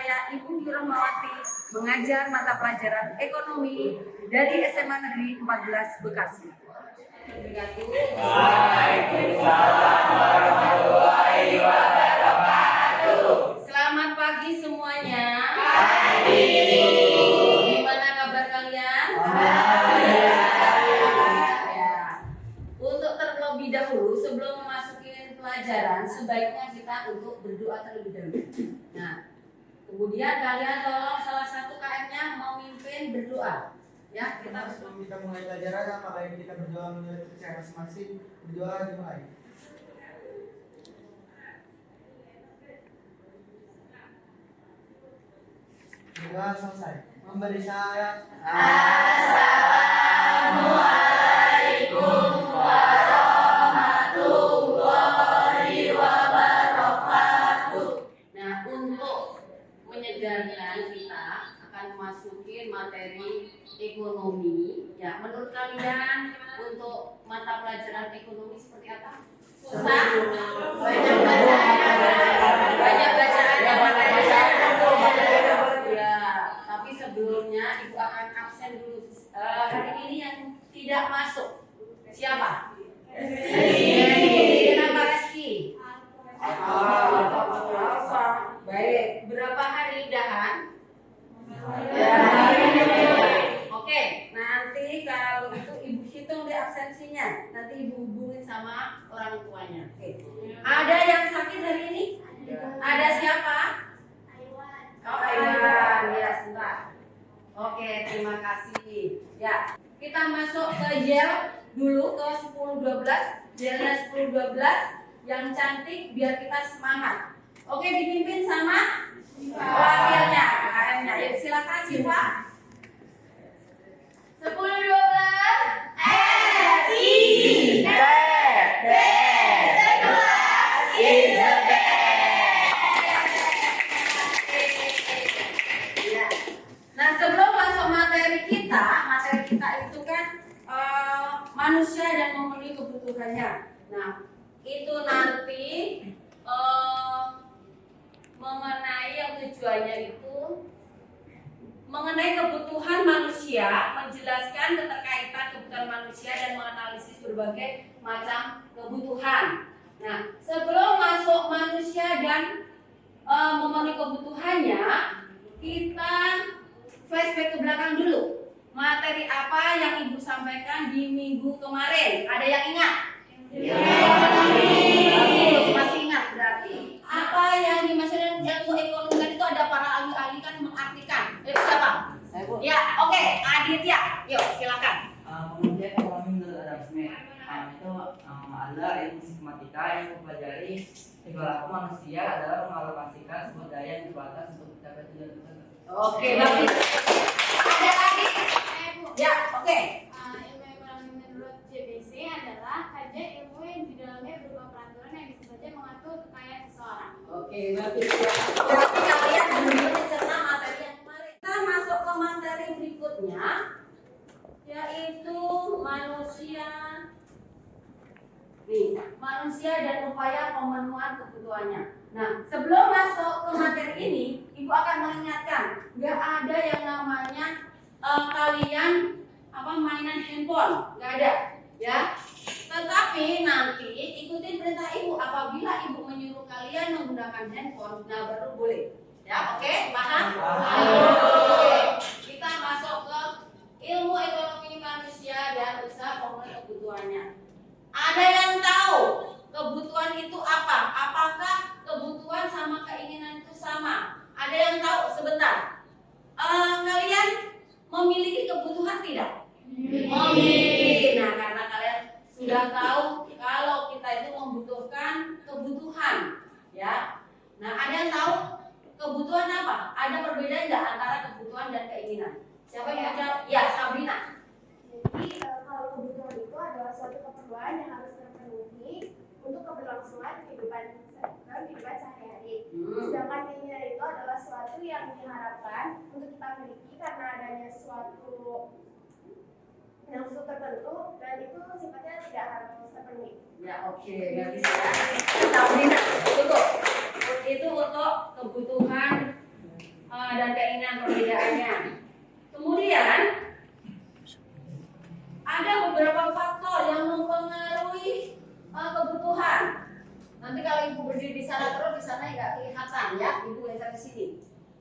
saya Ibu Rahmawati mengajar mata pelajaran ekonomi dari SMA Negeri 14 Bekasi. Waalaikumsalam warahmatullahi wabarakatuh. Selamat pagi semuanya. Pagi. Gimana kabar kalian? Ya. Untuk terlebih dahulu sebelum memasuki pelajaran sebaiknya kita untuk berdoa terlebih dahulu. Nah, kemudian kalian tolong salah satu KM-nya memimpin berdoa. Ya, Sebelum kita mulai pelajaran, apa baik kita berdoa menurut percaya masing-masing? Berdoa dimulai. Berdoa selesai. Memberi syarat. Assalamualaikum warahmatullahi wabarakatuh. Nah, untuk menyegarkan kita akan memasuki materi ekonomi. Ya, menurut kalian untuk mata pelajaran ekonomi seperti apa? Susah? Banyak bacaan ya, ya. Tapi sebelumnya Ibu akan absen dulu. Hari ini yang tidak masuk siapa? Kenapa Reski? Alfa. Baik. Berapa hari dahan? Oke, nanti kalau itu Ibu hitung di absensinya. Nanti Ibu hubungin sama orang tuanya. Oke. Ada yang sakit hari ini? Ada siapa? Oh, Aiwan. Ya, sebentar. Oke, terima kasih. Ya, kita masuk ke Yel dulu ke 10-12. Yelnya 10-12 yang cantik biar kita semangat. Oke, dipimpin sama wakilnya, KM-nya. Ya, silakan Siva. 10-12. Nah, sebelum masuk materi kita itu kan manusia dan memenuhi kebutuhannya. Nah, itu nanti mengenai yang tujuannya itu mengenai kebutuhan manusia, menjelaskan keterkaitan kebutuhan manusia dan menganalisis berbagai macam kebutuhan. Nah, sebelum masuk manusia dan memenuhi kebutuhannya, kita flashback ke belakang dulu. Materi apa yang Ibu sampaikan di minggu kemarin? Ada yang ingat? Bagus, masih ingat berarti. Apa yang dimaksudkan ilmu ekonomi kan itu ada para ahli-ahli kan mengartikan. Siapa? Ya, oke, Aditya. Yuk, silakan. Kemudian ekonomi menurut Adam Smith itu adalah ilmu sistematika yang mempelajari perilaku manusia adalah mengalokasikan sumber daya yang terbatas untuk mencapai tujuan tertentu. Oke, bagus. Ada lagi? Ya, oke. Ilmu ekonomi menurut JBC adalah kajian ilmu yang di dalamnya berupa peraturan yang bisa saja mengatur kekayaan seseorang. Oke, bagus. Berarti kalian benar-benar mencerna materi yang kemarin. Kita masuk ke materi berikutnya, yaitu manusia. Nih, manusia dan upaya pemenuhan kebutuhannya. Nah, sebelum masuk ke materi ini, Ibu akan mengingatkan, nggak ada yang namanya kalian mainan handphone, nggak ada, ya. Tetapi nanti ikutin perintah Ibu. Apabila Ibu menyuruh kalian menggunakan handphone, nah baru boleh, ya. Oke, paham? Oke. Kita masuk ke ilmu ekonomi manusia dan usaha pemenuhan kebutuhannya. Ada yang tahu kebutuhan itu apa? Apakah kebutuhan sama keinginan itu sama? Ada yang tahu? Sebentar. Kalian memiliki kebutuhan tidak? Memiliki. Nah, karena kalian sudah tahu kalau kita itu membutuhkan kebutuhan, ya. Nah, ada yang tahu kebutuhan apa? Ada perbedaan nggak antara kebutuhan dan keinginan? Siapa yang jawab? Ya, Sabrina. Jadi kalau kebutuhan itu adalah suatu keperluan yang harus terpenuhi untuk keberlangsungan kehidupan sehari-hari. Sedangkan keinginan itu adalah suatu yang diharapkan untuk kita miliki karena adanya suatu nafsu tertentu dan itu sifatnya tidak harus terpenuhi. Ya, oke, nggak bisa. Sabrina, itu untuk kebutuhan dan keinginan perbedaannya. Kemudian ada beberapa faktor yang mempengaruhi kebutuhan. Nanti kalau ibu berdiri di sana terus, di sana nggak kelihatan ya, ibu yang di sini.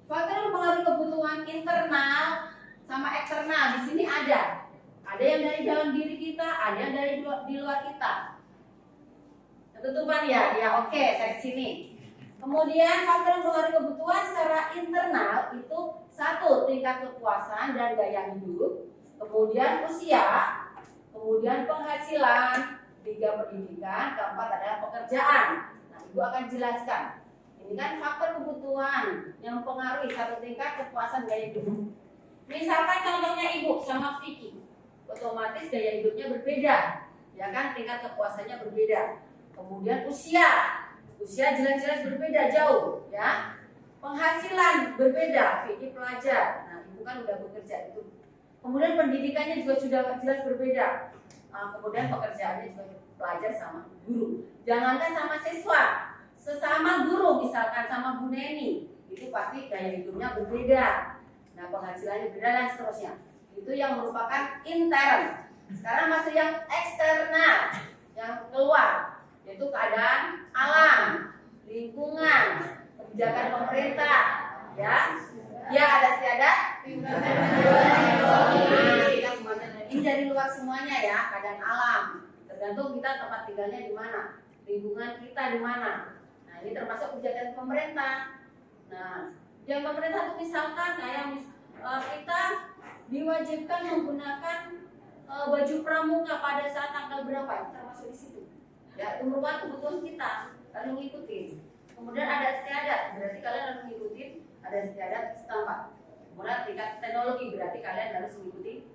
Faktor yang mempengaruhi kebutuhan internal sama eksternal di sini ada. Ada yang dari dalam diri kita, ada yang dari di luar kita. Ketutupan ya, oke, saya ke sini. Kemudian faktor yang mempengaruhi kebutuhan secara internal itu satu, tingkat kepuasan dan gaya hidup, kemudian usia, kemudian penghasilan, tiga pendidikan, keempat adalah pekerjaan. Nah, ibu akan jelaskan. Ini kan faktor kebutuhan yang mempengaruhi satu tingkat kepuasan gaya hidup. Misalkan contohnya ibu sama Vicky, otomatis gaya hidupnya berbeda, ya kan, tingkat kepuasannya berbeda. Kemudian usia jelas-jelas berbeda jauh, ya. Penghasilan berbeda, Vicky pelajar, nah ibu kan udah bekerja itu. Kemudian pendidikannya juga sudah jelas berbeda. Kemudian pekerjaannya juga pelajar sama guru. Jangankan sama siswa, sesama guru misalkan sama Bu Neni, itu pasti gaya hidupnya berbeda. Nah penghasilannya berbeda dan seterusnya. Itu yang merupakan intern. Sekarang masuk yang eksternal, yang keluar, yaitu keadaan alam, lingkungan, kebijakan pemerintah, ya. Ya ada istiadat. Ini dari luar semuanya ya, keadaan alam. Tergantung kita tempat tinggalnya di mana, lingkungan kita di mana. Nah ini termasuk kebijakan pemerintah. Nah yang pemerintah itu misalkan kayak kita diwajibkan menggunakan baju pramuka pada saat tanggal berapa, itu termasuk di situ. Ya itu merupakan kebutuhan kita, lalu ngikutin. Kemudian ada istiadat, berarti kalian harus ngikutin. Ada istiadat setempat. Kemudian tingkat teknologi, berarti kalian harus mengikuti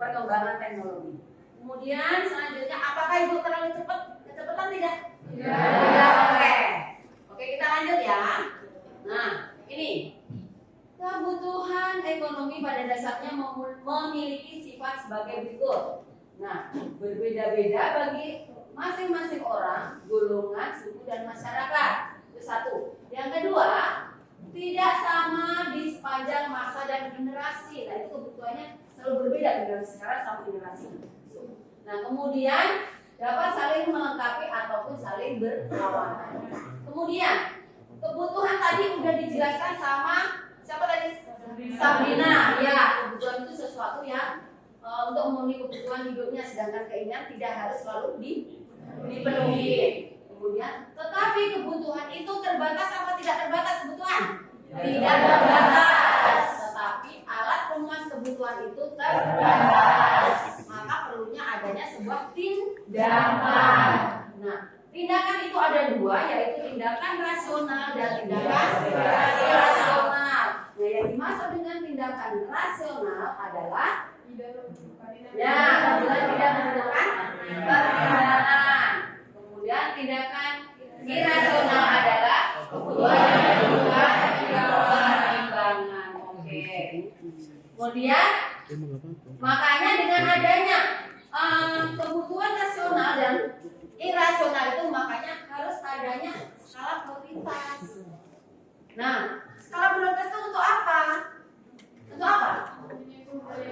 perkembangan teknologi. Kemudian selanjutnya, apakah ibu terlalu cepat? Kecepatan tidak? Ya. Oke, kita lanjut ya. Nah, ini kebutuhan ekonomi pada dasarnya memiliki sifat sebagai berikut. Nah, berbeda-beda bagi masing-masing orang, golongan, suku dan masyarakat. Itu satu. Yang kedua, tidak sama di sepanjang masa dan generasi. Nah, itu kebutuhannya selalu berbeda generasi sekarang sama generasi. Nah, kemudian dapat saling melengkapi ataupun saling berlawanan. Kemudian, kebutuhan tadi udah dijelaskan sama siapa tadi? Sabrina. Ya, kebutuhan itu sesuatu yang untuk memenuhi kebutuhan hidupnya, sedangkan keinginan tidak harus selalu dipenuhi. Kemudian, tetapi kebutuhan itu terbatas apa tidak terbatas kebutuhan? Tidak terbatas. Tetapi alat pemenuhan kebutuhan itu terbatas. Maka perlunya adanya sebuah tindakan. Nah, tindakan itu ada dua, yaitu tindakan rasional dan tindakan irasional. Nah, yang dimaksud dengan tindakan rasional adalah ya, apabila tidak menggunakan pertimbangan. Kemudian tindakan irasional adalah kebutuhan yang dibutuhkan tidak pertimbangan. Oke. Kemudian makanya dengan adanya kebutuhan rasional dan irasional itu makanya harus adanya skala prioritas. Nah, skala prioritas itu untuk apa? Untuk apa?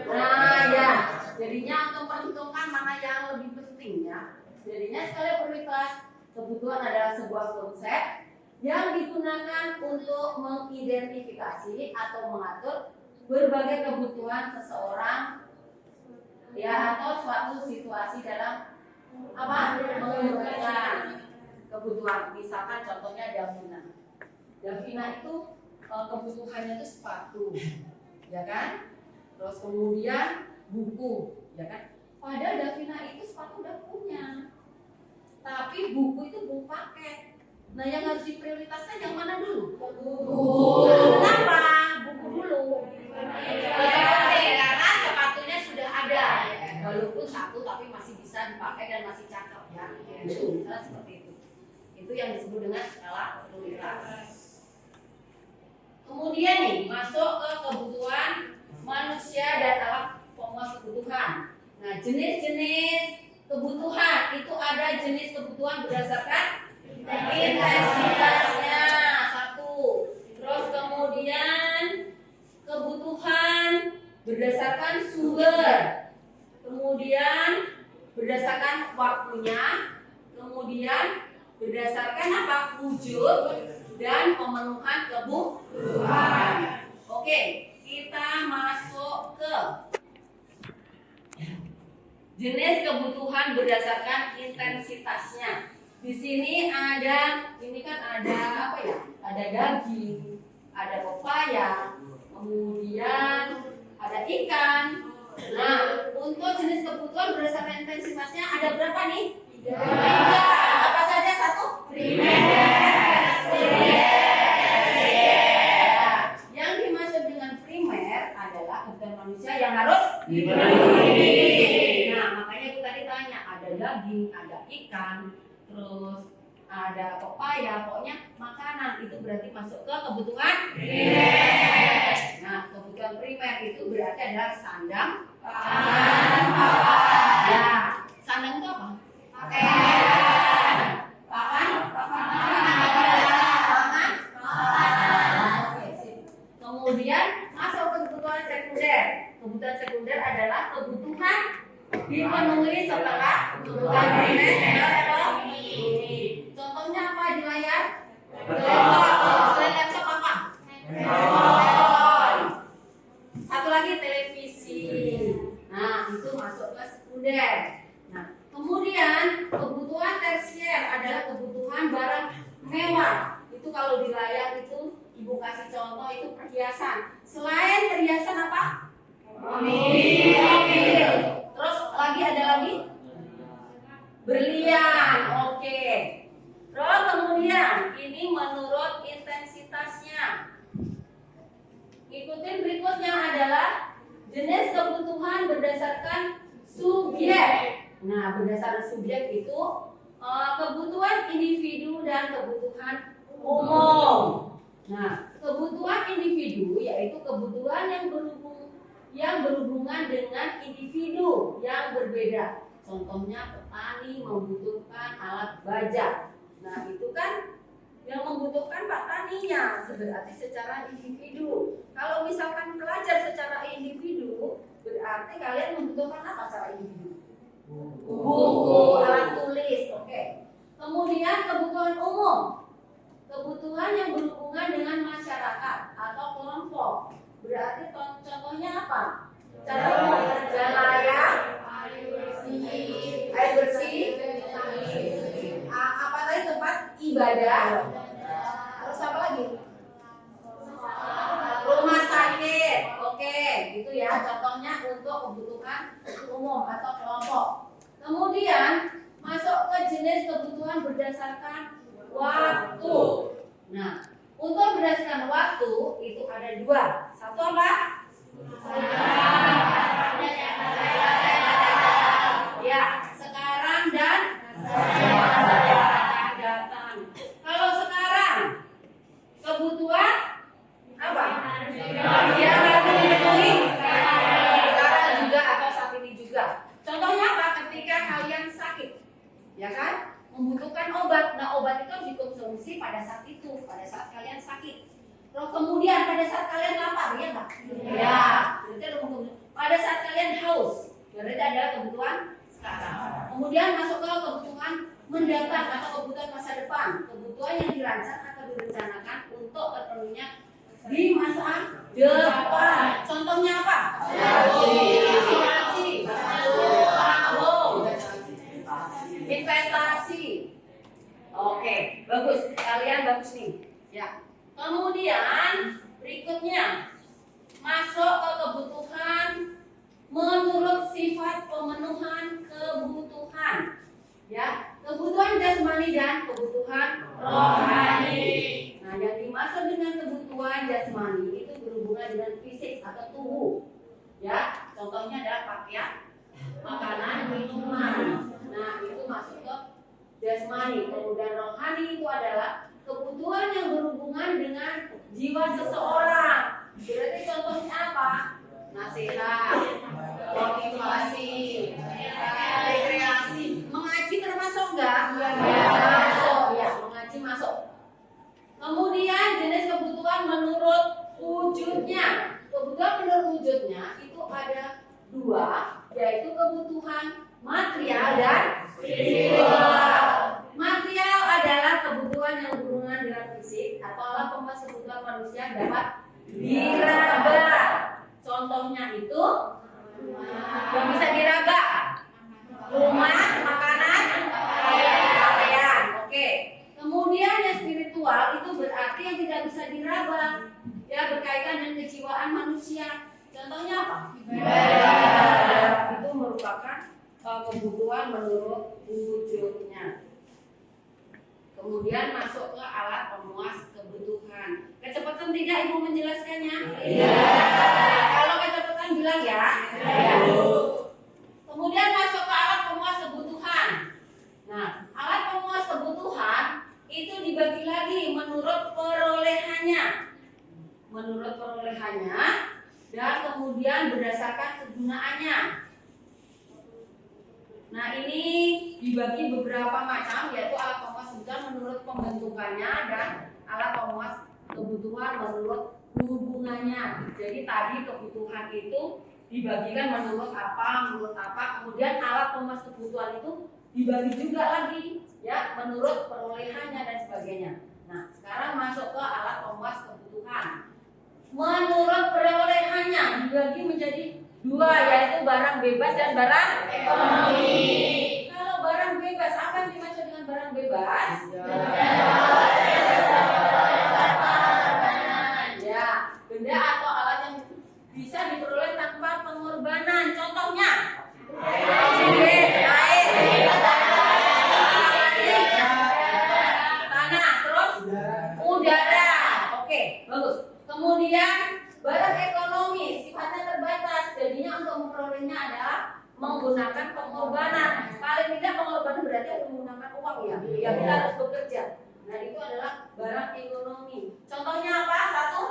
Nah ya, jadinya untuk menentukan mana yang lebih penting ya. Jadinya skala prioritas kebutuhan adalah sebuah konsep yang digunakan untuk mengidentifikasi atau mengatur berbagai kebutuhan seseorang ya atau suatu situasi dalam mengurutkan kebutuhan. Misalkan contohnya Davina itu kebutuhannya itu sepatu, ya kan? Terus kemudian buku, ya kan? Padahal Davina itu sepatu udah punya, tapi buku itu belum pakai. Nah yang harus diprioritaskan yang mana dulu? Buku. Kenapa? Buku dulu. Karena sepatunya sudah ada, walaupun satu tapi masih bisa dipakai dan masih cakep ya. Itu misalnya seperti itu. Itu yang disebut dengan skala prioritas. Kemudian nih masuk ke kebutuhan manusia dan alat pemenuhan kebutuhan. Nah jenis-jenis kebutuhan itu ada jenis kebutuhan berdasarkan intensitasnya. Satu, sumber, kemudian berdasarkan waktunya, kemudian berdasarkan apa? Wujud dan pemenuhan kebutuhan. Oke, kita masuk ke jenis kebutuhan berdasarkan intensitasnya. Di sini ada, ini kan ada apa ya? Ada daging, ada pepaya, kemudian ada ikan. Nah, untuk jenis kebutuhan berdasarkan intensitasnya ada berapa nih? 3. Apa saja satu? Yang dimaksud dengan primer adalah kebutuhan manusia yang harus dipenuhi. Nah, makanya itu tadi tanya, ada daging, ada ikan, terus ada pepaya, pokoknya makanan itu berarti masuk ke kebutuhan primer. Nah, kebutuhan primer itu berarti adalah sandang, pakan, ya. Sandang itu apa? Pakan, oke, sip. Kemudian masuk ke kebutuhan sekunder. Kebutuhan sekunder adalah kebutuhan dipenuhi setelah kebutuhan primer terpenuhi. Contohnya apa di layar? Laptop. Selain laptop apa? Handphone. Satu lagi televisi. Nah, itu masuk ke sekunder. Nah, kemudian kebutuhan tersier adalah kebutuhan barang mewah. Itu kalau di layar itu Ibu kasih contoh itu perhiasan. Selain perhiasan apa? Mobil. Terus lagi ada lagi? Berlian. Oke. Terus kemudian ini menurut intensitasnya. Ikutin berikutnya adalah jenis kebutuhan berdasarkan subjek. Nah, berdasarkan subjek itu kebutuhan individu dan kebutuhan umum. Nah, kebutuhan individu yaitu kebutuhan yang berhubungan dengan individu yang berbeda. Contohnya petani membutuhkan alat bajak. Nah, itu kan yang membutuhkan petaninya, berarti secara individu. Kalau misalkan pelajar secara individu, berarti kalian membutuhkan apa secara individu? Buku, alat tulis, oke. Kemudian kebutuhan umum. Kebutuhan yang berhubungan dengan masyarakat atau kelompok. Berarti contohnya apa? Cara umum, jalan raya, air bersih, apa tadi tempat ibadah, terus apa lagi? Rumah sakit, oke, gitu ya. Contohnya untuk kebutuhan umum atau kelompok. Kemudian masuk ke jenis kebutuhan berdasarkan waktu. Nah, untuk berdasarkan waktu itu ada 2. Satu apa? Ya, sekarang dan akan datang. Kalau sekarang kebutuhan apa? Ya, nanti dipenuhi. Sekarang juga atau saat ini juga. Contohnya apa? Ketika kalian sakit, ya kan? Membutuhkan obat. Nah, obat itu harus dikonsumsi pada saat itu, pada saat kalian sakit. Terus kemudian pada saat kalian lapar, ya enggak? Ya, berarti ada kebutuhan. Pada saat kalian haus, berarti adalah kebutuhan sekarang. Kemudian masuk ke kebutuhan mendatang atau kebutuhan masa depan. Kebutuhan yang dirancang atau direncanakan untuk terpenuhinya di masa depan. Contohnya apa? Asuransi, investasi. Oke, bagus. Kalian bagus nih. Ya. Kemudian berikutnya masuk ke kebutuhan menurut sifat pemenuhan kebutuhan. Ya, kebutuhan jasmani dan kebutuhan rohani. Nah, yang dimaksud dengan kebutuhan jasmani itu berhubungan dengan fisik atau tubuh. Ya, contohnya adalah pakaian, makanan, minuman. Nah, itu masuk ke jasmani. Kemudian rohani itu adalah kebutuhan yang berhubungan dengan jiwa seseorang. Berarti contohnya apa? Nasihat, motivasi, rekreasi. Mengaji termasuk enggak? Masuk, ya, mengaji masuk. Kemudian jenis kebutuhan menurut wujudnya. Kebutuhan menurut wujudnya itu ada dua, yaitu kebutuhan material dan spiritual. Material adalah kebutuhan yang berhubungan dengan fisik atau alat pemenuhan kebutuhan manusia yang dapat diraba. Contohnya itu yang bisa diraba: rumah, makanan, pakaian. Oke. Kemudian yang spiritual itu berarti yang tidak bisa diraba, ya, berkaitan dengan kejiwaan manusia. Contohnya apa? Ibadah. Itu merupakan kebutuhan menurut wujudnya. Kemudian masuk ke alat pemuas kebutuhan. Kecepatan tidak Ibu menjelaskannya? Iya. Kalau kecepatan bilang ya. Iya. Kemudian masuk ke alat pemuas kebutuhan. Nah, alat pemuas kebutuhan itu dibagi lagi menurut perolehannya. Menurut perolehannya dan kemudian berdasarkan kegunaannya. Nah, ini dibagi beberapa macam, yaitu alat pemuas kebutuhan menurut pembentukannya dan alat pemuas kebutuhan menurut hubungannya. Jadi tadi kebutuhan itu dibagikan menurut apa, kemudian alat pemuas kebutuhan itu dibagi juga lagi, ya, menurut perolehannya dan sebagainya. Nah, sekarang masuk ke alat pemuas kebutuhan. Menurut perolehannya dibagi menjadi dua, yaitu barang bebas dan barang ekonomi. Kalau barang bebas, apa yang dimaksud dengan barang bebas? Ya, benda atau alat yang bisa diperoleh tanpa pengorbanan. Contohnya air, tanah, terus udara. Oke, bagus. Kemudian barang ekonomi sifatnya terbatas, jadinya untuk memperolehnya adalah menggunakan pengorbanan. Paling tidak pengorbanan berarti harus menggunakan uang, ya. Ya, kita harus bekerja. Nah, itu adalah barang ekonomi. Contohnya apa? Satu.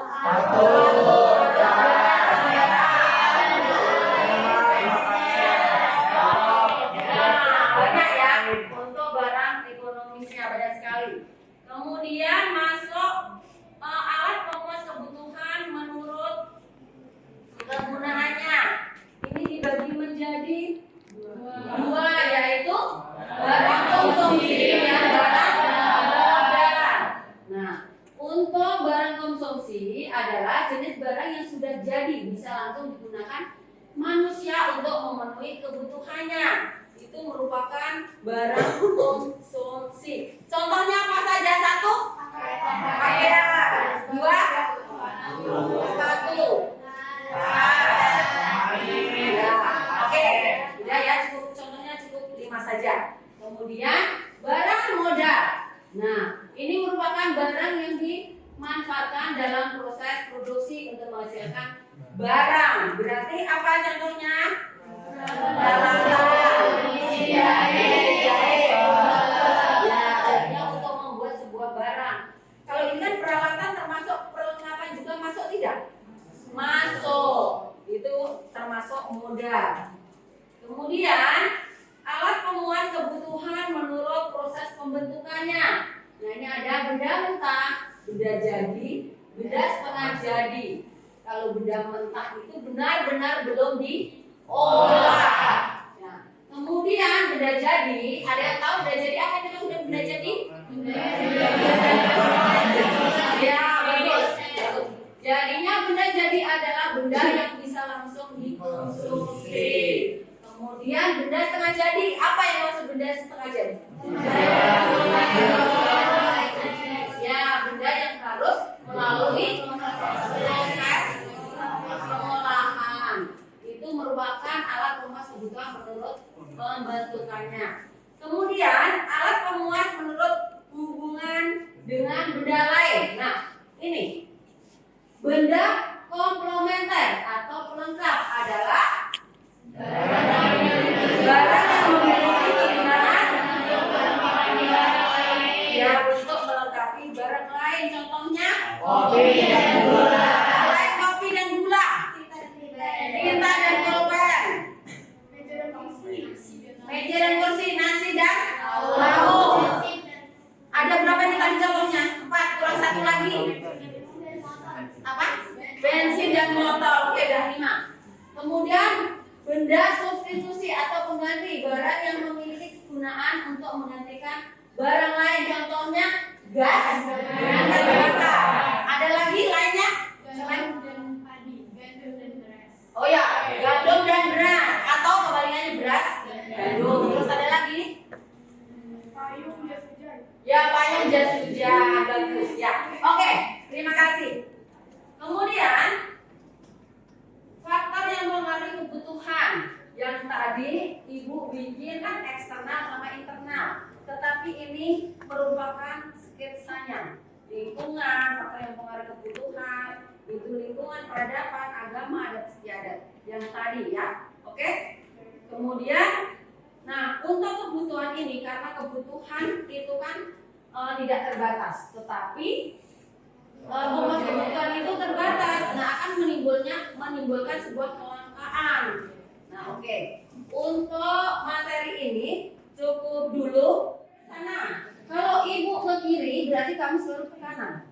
Banyak ya untuk barang ekonomisnya, banyak sekali. Kemudian masuk alat pemuas kebutuhan menurut kegunaannya. Ini dibagi menjadi dua, yaitu barang konsumsi dan barang modal. Nah, untuk barang konsumsi adalah jenis barang yang sudah jadi, bisa langsung digunakan manusia untuk memenuhi kebutuhannya. Itu merupakan barang konsumsi. Contohnya apa saja? Satu, pakaian. Dua, sepatu. Oke, udah ya, cukup, contohnya cukup 5 saja. Kemudian barang modal. Nah, ini merupakan barang yang dimanfaatkan dalam proses produksi untuk menghasilkan barang. Berarti apa contohnya? Ya, untuk membuat sebuah barang. Kalau ini kan peralatan termasuk perlengkapan juga masuk tidak? Masuk. Itu termasuk modal. Kemudian alat pemuas kebutuhan menurut proses pembentukannya. Nah, ini ada benda mentah, benda jadi, benda setengah jadi. Kalau benda mentah itu benar-benar belum diolah. Nah, kemudian benda jadi, ada yang tahu benda jadi apa itu sudah benda jadi? Ya, bagus. Jadinya benda jadi adalah benda yang bisa langsung dikonsumsi. Kemudian benda setengah jadi, apa yang maksud benda setengah jadi? Ya, benda yang harus melalui proses pengolahan. Itu merupakan alat pemuas kebutuhan menurut pembentukannya. Kemudian alat pemuas menurut hubungan dengan benda lain. Nah, ini benda komplementer atau pelengkap adalah barang yang memiliki kegunaan ya untuk melengkapi barang lain. Contohnya kopi dan gula. Selain kopi dan gula, tinta dan pulpen, meja dan kursi, nasi dan lauk. Ada berapa nih tadi contohnya? 4, kurang 1 lagi. Apa? Bensin dan motor. Oke, dah 5. Kemudian benda substitusi atau pengganti, barang yang memiliki kegunaan untuk menggantikan barang lain. Contohnya gas dengan kayu bakar. Ada lagi lainnya? Gandum dan padi, gandum dan beras. Oh ya, gandum dan beras atau kebalikannya beras, gandum. Terus ada lagi? Payung, jas hujan. Ya, payung, jas hujan. Bagus ya. Oke, terima kasih. Kemudian faktor yang mempengaruhi kebutuhan yang tadi Ibu bikin kan eksternal sama internal, tetapi ini merupakan sketsanya. Lingkungan, faktor yang mempengaruhi kebutuhan, itu lingkungan, peradaban, agama, adat istiadat yang tadi ya. Oke. Kemudian, nah untuk kebutuhan ini karena kebutuhan itu kan tidak terbatas, tetapi kebutuhan itu terbatas, nah akan menimbulkan sebuah kelangkaan. Nah oke. Untuk materi ini cukup dulu sana. Kalau ibu ke kiri berarti kamu selalu ke kanan.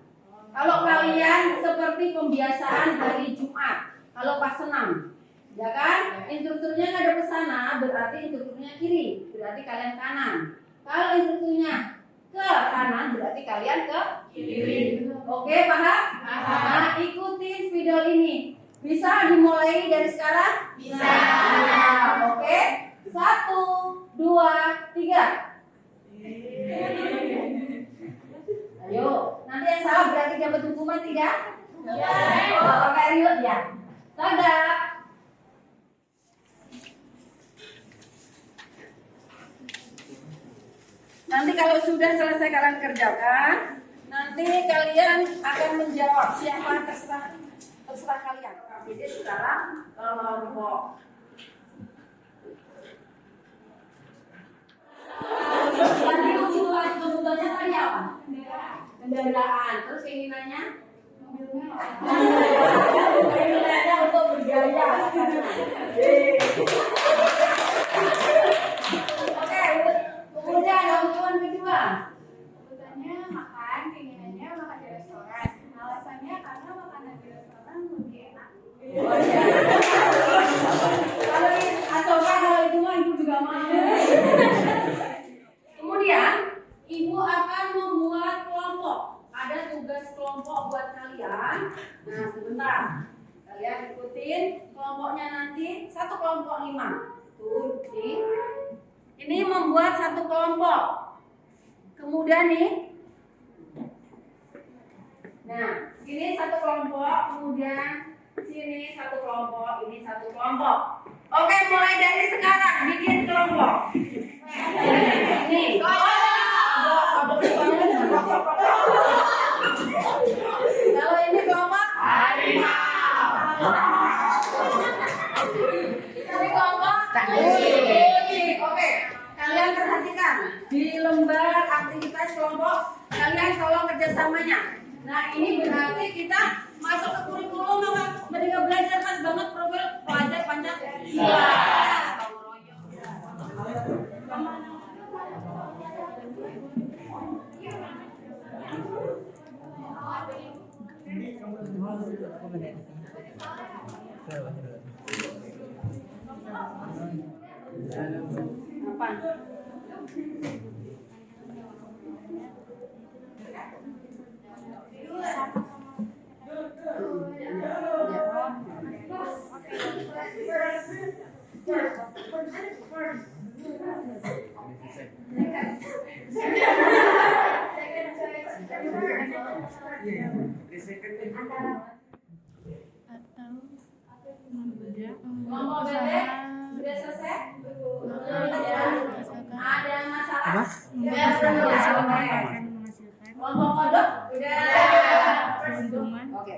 Kalau kalian seperti pembiasaan hari Jumat, kalau pas senam, ya kan? Instrukturnya ngadep ke sana, berarti instrukturnya kiri, berarti kalian kanan. Kalau instrukturnya ke kanan, berarti kalian ke kiri. Oke, paham? Nah, ikutin video ini. Bisa dimulai dari sekarang? Bisa. Nah, oke. 1, 2, 3. Ayo, nanti yang salah berarti dapat hukuman tidak? Oh, kayak riwet ya. Dadah. Nanti kalau sudah selesai kalian kerjakan, nanti kalian akan menjawab siapa terserah kalian. Jadi sekarang kelompok. Tadi kebutuhannya tadi apa? Kendaraan. Terus keinginannya? Keinginannya untuk bergaya. Oke, kemudian kebutuhan kedua. Kebutuhannya makan, keinginannya makan di restoran. Alasannya karena makanan di restoran lebih enak. Kalau itu mah ibu juga mau. Kemudian ibu akan membuat kelompok. Ada tugas kelompok buat kalian. Nah sebentar, kalian ikutin kelompoknya nanti. Satu kelompok 5. Tuh, ini membuat satu kelompok. Kemudian nih, nah ini satu kelompok. Kemudian sini satu kelompok. Ini satu kelompok. Oke, mulai dari sekarang bikin kelompok. Nih, kalau ini kelompok harimau. Ini kelompok kucing. Oke, kalian perhatikan di lembar aktivitas kelompok kalian tolong kerjasamanya. Nah ini berarti kita masuk ke kurikulum apa? Mereka belajar pas banget profil pelajar Pancasila. Apa? Kelompok bebek sudah selesai? Ada masalah? Kelompok kodok sudah? Oke.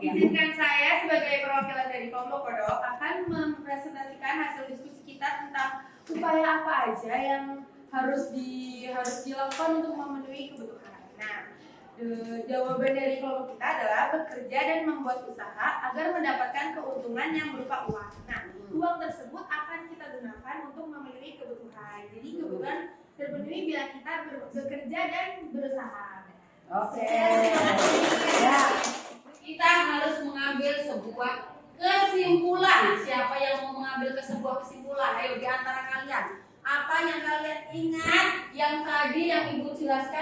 Izinkan saya sebagai perwakilan dari kelompok kodok akan mempresentasikan hasil diskusi kita tentang upaya apa aja yang harus dilakukan untuk memenuhi kebutuhan. Nah, jawaban dari kelompok kita adalah bekerja dan membuat usaha agar mendapatkan keuntungan yang berupa uang. Nah, uang tersebut akan kita gunakan untuk memenuhi kebutuhan. Jadi kebutuhan terpenuhi bila kita bekerja dan berusaha. Oke. Ya, kita harus mengambil sebuah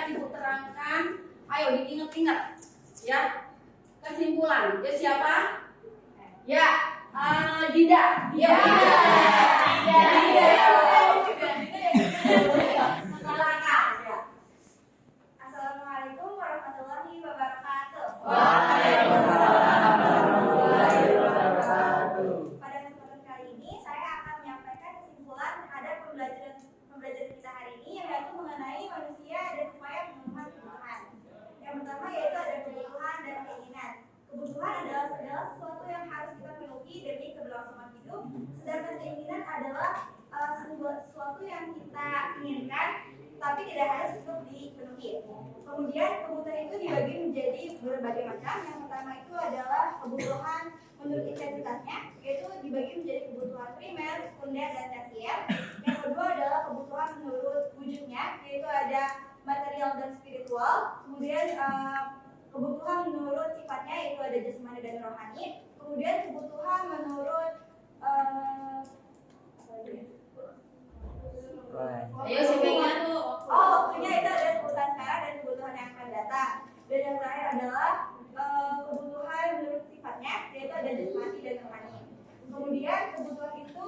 akan Ibu terangkan. Ayo diingat-ingat ya. Kesimpulan. Ya siapa? Ya, Dinda. Ya. Assalamualaikum warahmatullahi wabarakatuh. Waalaikumsalam warahmatullahi wabarakatuh. Pada kesempatan kali ini saya akan menyampaikan kesimpulan terhadap pembelajaran kita hari ini, yaitu mengenai manusia dan upaya pemenuhan kebutuhan. Yang pertama yaitu ada kebutuhan dan keinginan. Kebutuhan adalah segala sesuatu yang harus kita penuhi demi keberlangsungan hidup, sedangkan keinginan adalah sesuatu yang kita inginkan tapi tidak harus untuk dipenuhi. Kemudian kebutuhan itu dibagi menjadi berbagai macam. Yang pertama itu adalah kebutuhan menurut intensitasnya, yaitu dibagi menjadi kebutuhan primer, sekunder, dan tersier. Yang kedua adalah kebutuhan menurut wujudnya, yaitu ada material dan spiritual. Kemudian kebutuhan menurut sifatnya, yaitu ada jasmani dan rohani. Kemudian kebutuhan menurut Ayo sebaiknya tuh. waktunya itu ada kebutuhan sekarang dan kebutuhan yang akan datang. Dan yang terakhir adalah kebutuhan menurut sifatnya, yaitu ada jasmani dan rohani. Kemudian kebutuhan itu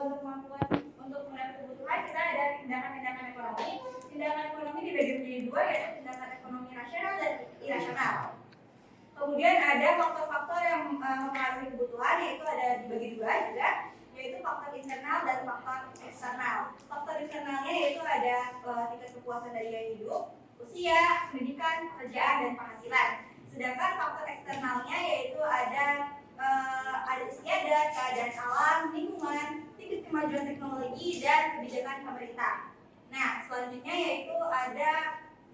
untuk mendapat kebutuhan kita ada tindakan-tindakan ekonomi. Tindakan ekonomi dibagi menjadi dua, yaitu tindakan ekonomi rasional dan irasional. Kemudian ada faktor-faktor yang mempengaruhi kebutuhan, yaitu ada dibagi dua juga, yaitu faktor internal dan faktor eksternal. Faktor internalnya yaitu ada tingkat kepuasan dari gaya hidup, usia, pendidikan, pekerjaan, dan penghasilan. Sedangkan faktor eksternalnya yaitu ada istiadat, keadaan alam, lingkungan, tingkat kemajuan teknologi, dan kebijakan pemerintah. Nah, selanjutnya yaitu ada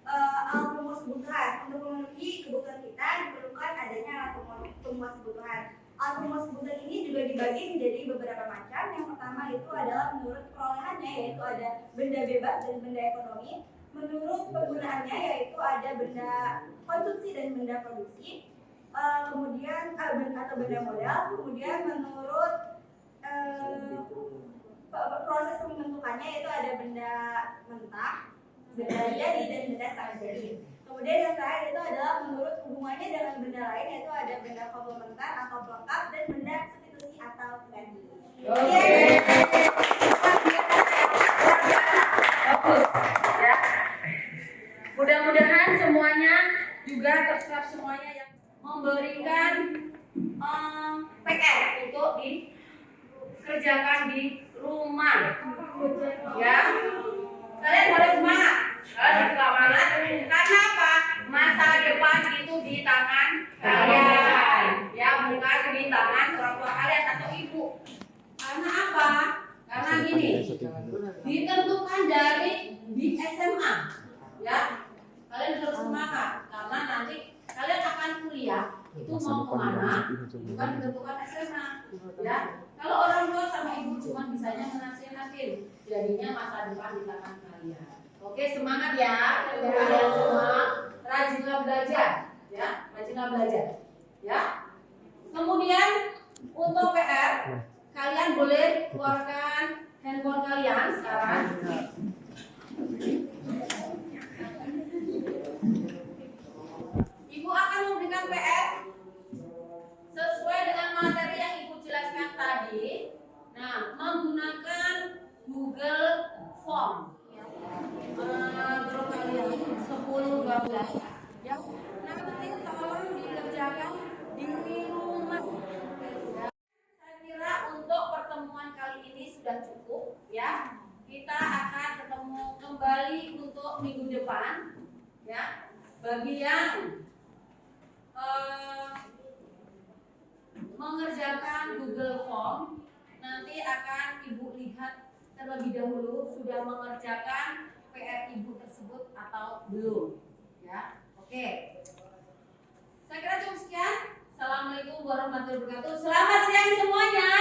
alat pemuas kebutuhan. Untuk memenuhi kebutuhan kita diperlukan adanya alat pemuas kebutuhan. Alat pemuas kebutuhan ini juga dibagi menjadi beberapa macam. Yang pertama itu adalah menurut perolehannya, yaitu ada benda bebas dan benda ekonomi. Menurut penggunaannya, yaitu ada benda konsumsi dan benda produksi. Kemudian atau benda modal. Kemudian menurut proses pembentukannya, yaitu ada benda mentah, benda jadi, dan benda setengah jadi. Kemudian yang terakhir itu adalah menurut hubungannya dengan benda lain, yaitu ada benda komplementar atau pelengkap dan benda substitusi atau pengganti. Bagus ya. Mudah-mudahan semuanya juga terserap semuanya yang memberikan PR untuk dikerjakan di rumah ya. Kalian harus semangat. Karena apa? Masa depan itu di tangan kalian, ya, bukan di tangan orang tua kalian atau ibu. Karena apa? Karena gini, ditentukan dari di SMA, ya. Kalian harus semangat karena nanti kalian akan kuliah itu mau kemana? Bukan ditentukan SMA, ya. Kalau orang tua sama ibu cuma bisanya menasihatin, jadinya masa depan di tangan kalian. Oke, semangat ya untuk kalian semua. Rajinlah belajar, ya. Rajinlah belajar, ya. Kemudian untuk PR, kalian boleh keluarkan handphone kalian sekarang. Ibu akan memberikan PR sesuai dengan materi yang Ibu jelaskan tadi. Nah, menggunakan Google Form. Grup kalian 10-12 ya. Nanti tolong dikerjakan di rumah. Ya. Saya kira untuk pertemuan kali ini sudah cukup ya. Kita akan ketemu kembali untuk minggu depan ya. Bagi yang mengerjakan Google Form, nanti akan Ibu lihat terlebih dahulu sudah mengerjakan PR Ibu tersebut atau belum, ya. Oke. Saya kira cukup sekian. Assalamualaikum warahmatullahi wabarakatuh. Selamat siang semuanya.